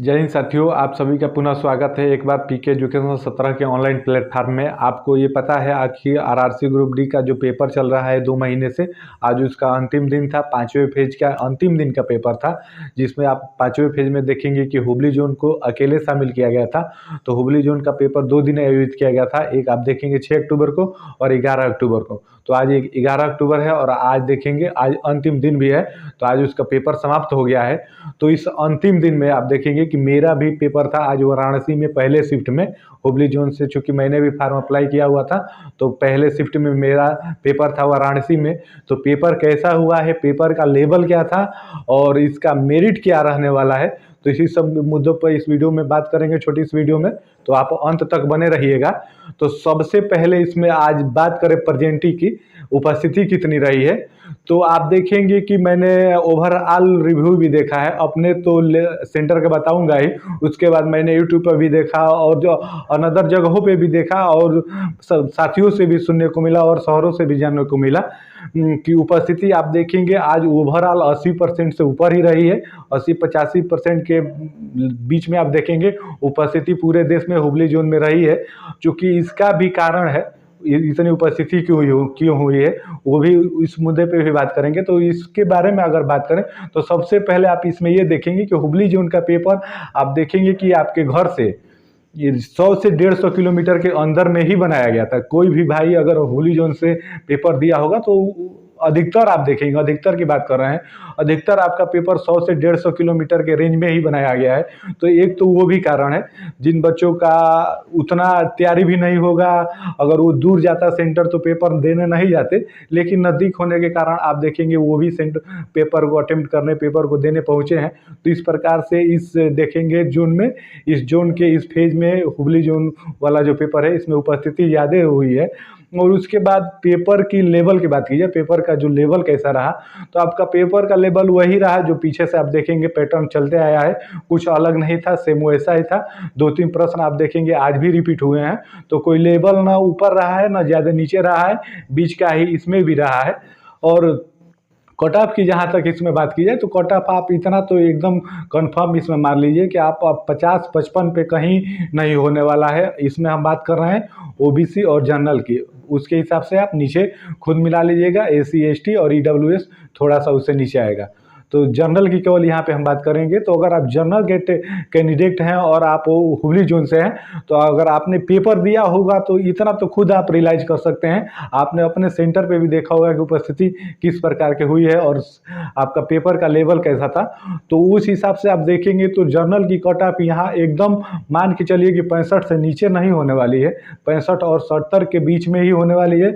जय हिंद साथियों, आप सभी का पुनः स्वागत है एक बार पीके एजुकेशन 17 के ऑनलाइन प्लेटफार्म में। आपको ये पता है आखिर आरआरसी ग्रुप डी का जो पेपर चल रहा है 2 महीने से, आज उसका अंतिम दिन था। 5वें फेज का अंतिम दिन का पेपर था, जिसमें आप 5वें फेज में देखेंगे कि हुबली जोन को अकेले शामिल किया गया था। तो हुबली जोन का पेपर 2 दिन आयोजित किया गया था, एक आप देखेंगे 6 अक्टूबर को और 11 अक्टूबर को। तो आज 11 अक्टूबर है और आज देखेंगे आज अंतिम दिन भी है, तो आज उसका पेपर समाप्त हो गया है। तो इस अंतिम दिन में आप देखेंगे कि मेरा भी पेपर था आज वाराणसी में पहले शिफ्ट में, हुबली जोन से, चूँकि मैंने भी फॉर्म अप्लाई किया हुआ था तो पहले शिफ्ट में मेरा पेपर था वाराणसी में। तो पेपर कैसा हुआ है, पेपर का लेवल क्या था और इसका मेरिट क्या रहने वाला है, तो इसी सब मुद्दों पर इस वीडियो में बात करेंगे, छोटी इस वीडियो में। तो आप अंत तक बने रहिएगा। तो सबसे पहले इसमें आज बात करें प्रेजेंटी की, उपस्थिति कितनी रही है। तो आप देखेंगे कि मैंने ओवरऑल रिव्यू भी देखा है, अपने तो सेंटर का बताऊंगा ही, उसके बाद मैंने यूट्यूब पर भी देखा और जो अनदर जगहों पे भी देखा और साथियों से भी सुनने को मिला और शहरों से भी जानने को मिला कि उपस्थिति आप देखेंगे आज ओवरऑल 80% से ऊपर ही रही है। 80-85% के बीच में आप देखेंगे उपस्थिति पूरे देश में हुबली जोन में रही है। चूँकि इसका भी कारण है, इतनी उपस्थिति क्यों हुई है, वो भी इस मुद्दे पे भी बात करेंगे। तो इसके बारे में अगर बात करें तो सबसे पहले आप इसमें ये देखेंगे कि हुबली जोन का पेपर आप देखेंगे कि आपके घर से ये 100 से 150 किलोमीटर के अंदर में ही बनाया गया था। कोई भी भाई अगर हुबली जोन से पेपर दिया होगा तो अधिकतर आप देखेंगे, अधिकतर की बात कर रहे हैं, अधिकतर आपका पेपर 100 से 150 किलोमीटर के रेंज में ही बनाया गया है। तो एक तो वो भी कारण है, जिन बच्चों का उतना तैयारी भी नहीं होगा, अगर वो दूर जाता सेंटर तो पेपर देने नहीं जाते, लेकिन नज़दीक होने के कारण आप देखेंगे वो भी सेंटर पेपर को अटेम्प्ट करने, पेपर को देने पहुँचे हैं। तो इस प्रकार से इस देखेंगे जोन में, इस जोन के इस फेज में हुबली जोन वाला जो पेपर है इसमें उपस्थिति ज़्यादा हुई है। और उसके बाद पेपर की लेवल की बात कीजिए, पेपर का जो लेवल कैसा रहा, तो आपका पेपर का लेवल वही रहा जो पीछे से आप देखेंगे पैटर्न चलते आया है, कुछ अलग नहीं था, सेम वैसा ही था। 2-3 प्रश्न आप देखेंगे आज भी रिपीट हुए हैं। तो कोई लेवल ना ऊपर रहा है ना ज़्यादा नीचे रहा है, बीच का ही इसमें भी रहा है। और कट ऑफ की जहाँ तक इसमें बात की जाए तो कट ऑफ आप इतना तो एकदम कंफर्म इसमें मान लीजिए कि आप 50-55 पे कहीं नहीं होने वाला है। इसमें हम बात कर रहे हैं ओबीसी और जनरल की, उसके हिसाब से आप नीचे खुद मिला लीजिएगा। एससी एसटी और ईडब्ल्यूएस थोड़ा सा उससे नीचे आएगा। तो जनरल की केवल यहाँ पे हम बात करेंगे। तो अगर आप जनरल कैंडिडेट हैं और आप हुबली जोन से हैं, तो अगर आपने पेपर दिया होगा तो इतना तो खुद आप रियलाइज कर सकते हैं। आपने अपने सेंटर पे भी देखा होगा कि उपस्थिति किस प्रकार की हुई है और आपका पेपर का लेवल कैसा था। तो उस हिसाब से आप देखेंगे तो जनरल की कट ऑफ यहाँ एकदम मान के चलिए कि 65 से नीचे नहीं होने वाली है, 65 और 70 के बीच में ही होने वाली है।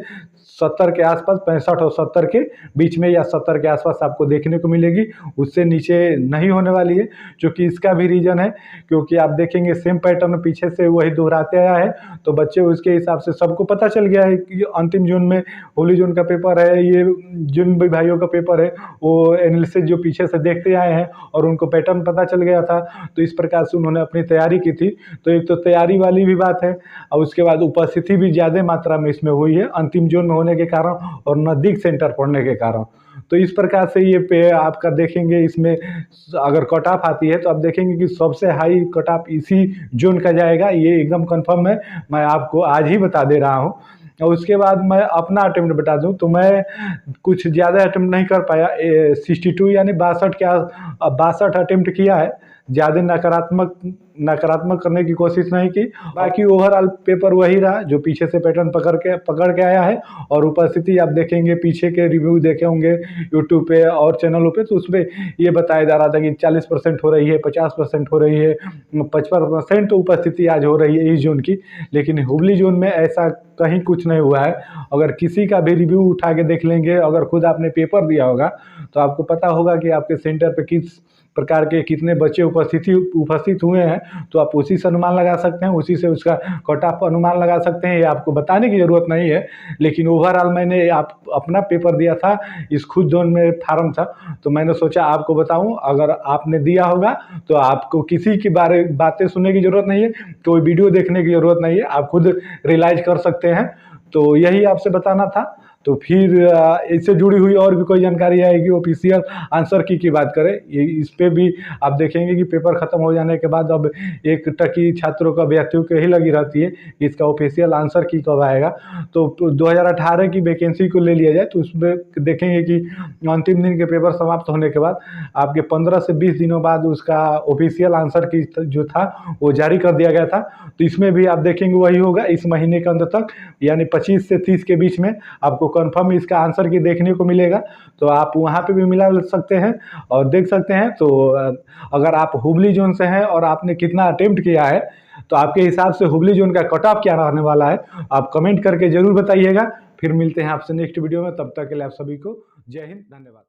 70 के आसपास, 65 और 70 के बीच में या 70 के आसपास आपको देखने को मिलेगी, उससे नीचे नहीं होने वाली है। क्योंकि इसका भी रीज़न है, क्योंकि आप देखेंगे सेम पैटर्न पीछे से वही दोहराते आया है। तो बच्चे उसके हिसाब से सबको पता चल गया है कि अंतिम जोन में हुबली जोन का पेपर है, ये जिन भी भाइयों का पेपर है वो एनालिसिस जो पीछे से देखते आए हैं और उनको पैटर्न पता चल गया था। तो इस प्रकार से उन्होंने अपनी तैयारी की थी। तो एक तो तैयारी वाली भी बात है और उसके बाद उपस्थिति भी ज़्यादा मात्रा में इसमें हुई है अंतिम जोन में होने के कारण और नज़दीक सेंटर पड़ने के कारण। तो इस प्रकार से ये पे आपका देखेंगे, इसमें अगर कट ऑफ आती है तो आप देखेंगे कि सबसे हाई कट ऑफ इसी जोन का जाएगा, ये एकदम कंफर्म है, मैं आपको आज ही बता दे रहा हूँ। और उसके बाद मैं अपना अटेम्प्ट बता दूं तो मैं कुछ ज़्यादा अटेम्प्ट नहीं कर पाया, 62 यानी 62 अटेम्प्ट किया है, ज़्यादा नकारात्मक करने की कोशिश नहीं की। बाकी ओवरऑल पेपर वही रहा जो पीछे से पैटर्न पकड़ के आया है। और उपस्थिति आप देखेंगे, पीछे के रिव्यू देखे होंगे यूट्यूब पे और चैनलों पे, तो उसमें ये बताया जा रहा था कि 40% हो रही है, 50% हो रही है, 55% तो उपस्थिति आज हो रही है इस जोन की। लेकिन हुबली जोन में ऐसा कहीं कुछ नहीं हुआ है। अगर किसी का भी रिव्यू उठा के देख लेंगे, अगर खुद आपने पेपर दिया होगा तो आपको पता होगा कि आपके सेंटर पे किस प्रकार के कितने बच्चे उपस्थित हुए हैं। तो आप उसी से अनुमान लगा सकते हैं, उसी से उसका कट ऑफ अनुमान लगा सकते हैं। ये आपको बताने की ज़रूरत नहीं है। लेकिन ओवरऑल मैंने अपना पेपर दिया था, इस खुद जोन में फार्म था, तो मैंने सोचा आपको बताऊं। अगर आपने दिया होगा तो आपको किसी की बातें सुनने की ज़रूरत नहीं है, कोई वीडियो देखने की ज़रूरत नहीं है, आप खुद रियलाइज कर सकते हैं। तो यही आपसे बताना था। तो फिर इससे जुड़ी हुई और भी कोई जानकारी आएगी ऑफिशियल आंसर की बात करें, ये इस पे भी आप देखेंगे कि पेपर ख़त्म हो जाने के बाद अब एक टकी छात्रों का अभ्यर्थियों के ही लगी रहती है कि इसका ऑफिशियल आंसर की कब आएगा। तो 2018 की वैकेंसी को ले लिया जाए तो उसमें देखेंगे कि अंतिम दिन के पेपर समाप्त होने के बाद आपके 15 से 20 दिनों बाद उसका ऑफिशियल आंसर की जो था वो जारी कर दिया गया था। तो इसमें भी आप देखेंगे वही होगा, इस महीने के अंत तक यानी 25 से 30 के बीच में आपको कंफर्म इसका आंसर की देखने को मिलेगा। तो आप वहाँ पे भी मिला सकते हैं और देख सकते हैं। तो अगर आप हुबली जोन से हैं और आपने कितना अटेम्प्ट किया है तो आपके हिसाब से हुबली जोन का कट ऑफ क्या रहने वाला है, आप कमेंट करके ज़रूर बताइएगा। फिर मिलते हैं आपसे नेक्स्ट वीडियो में, तब तक के लिए आप सभी को जय हिंद, धन्यवाद।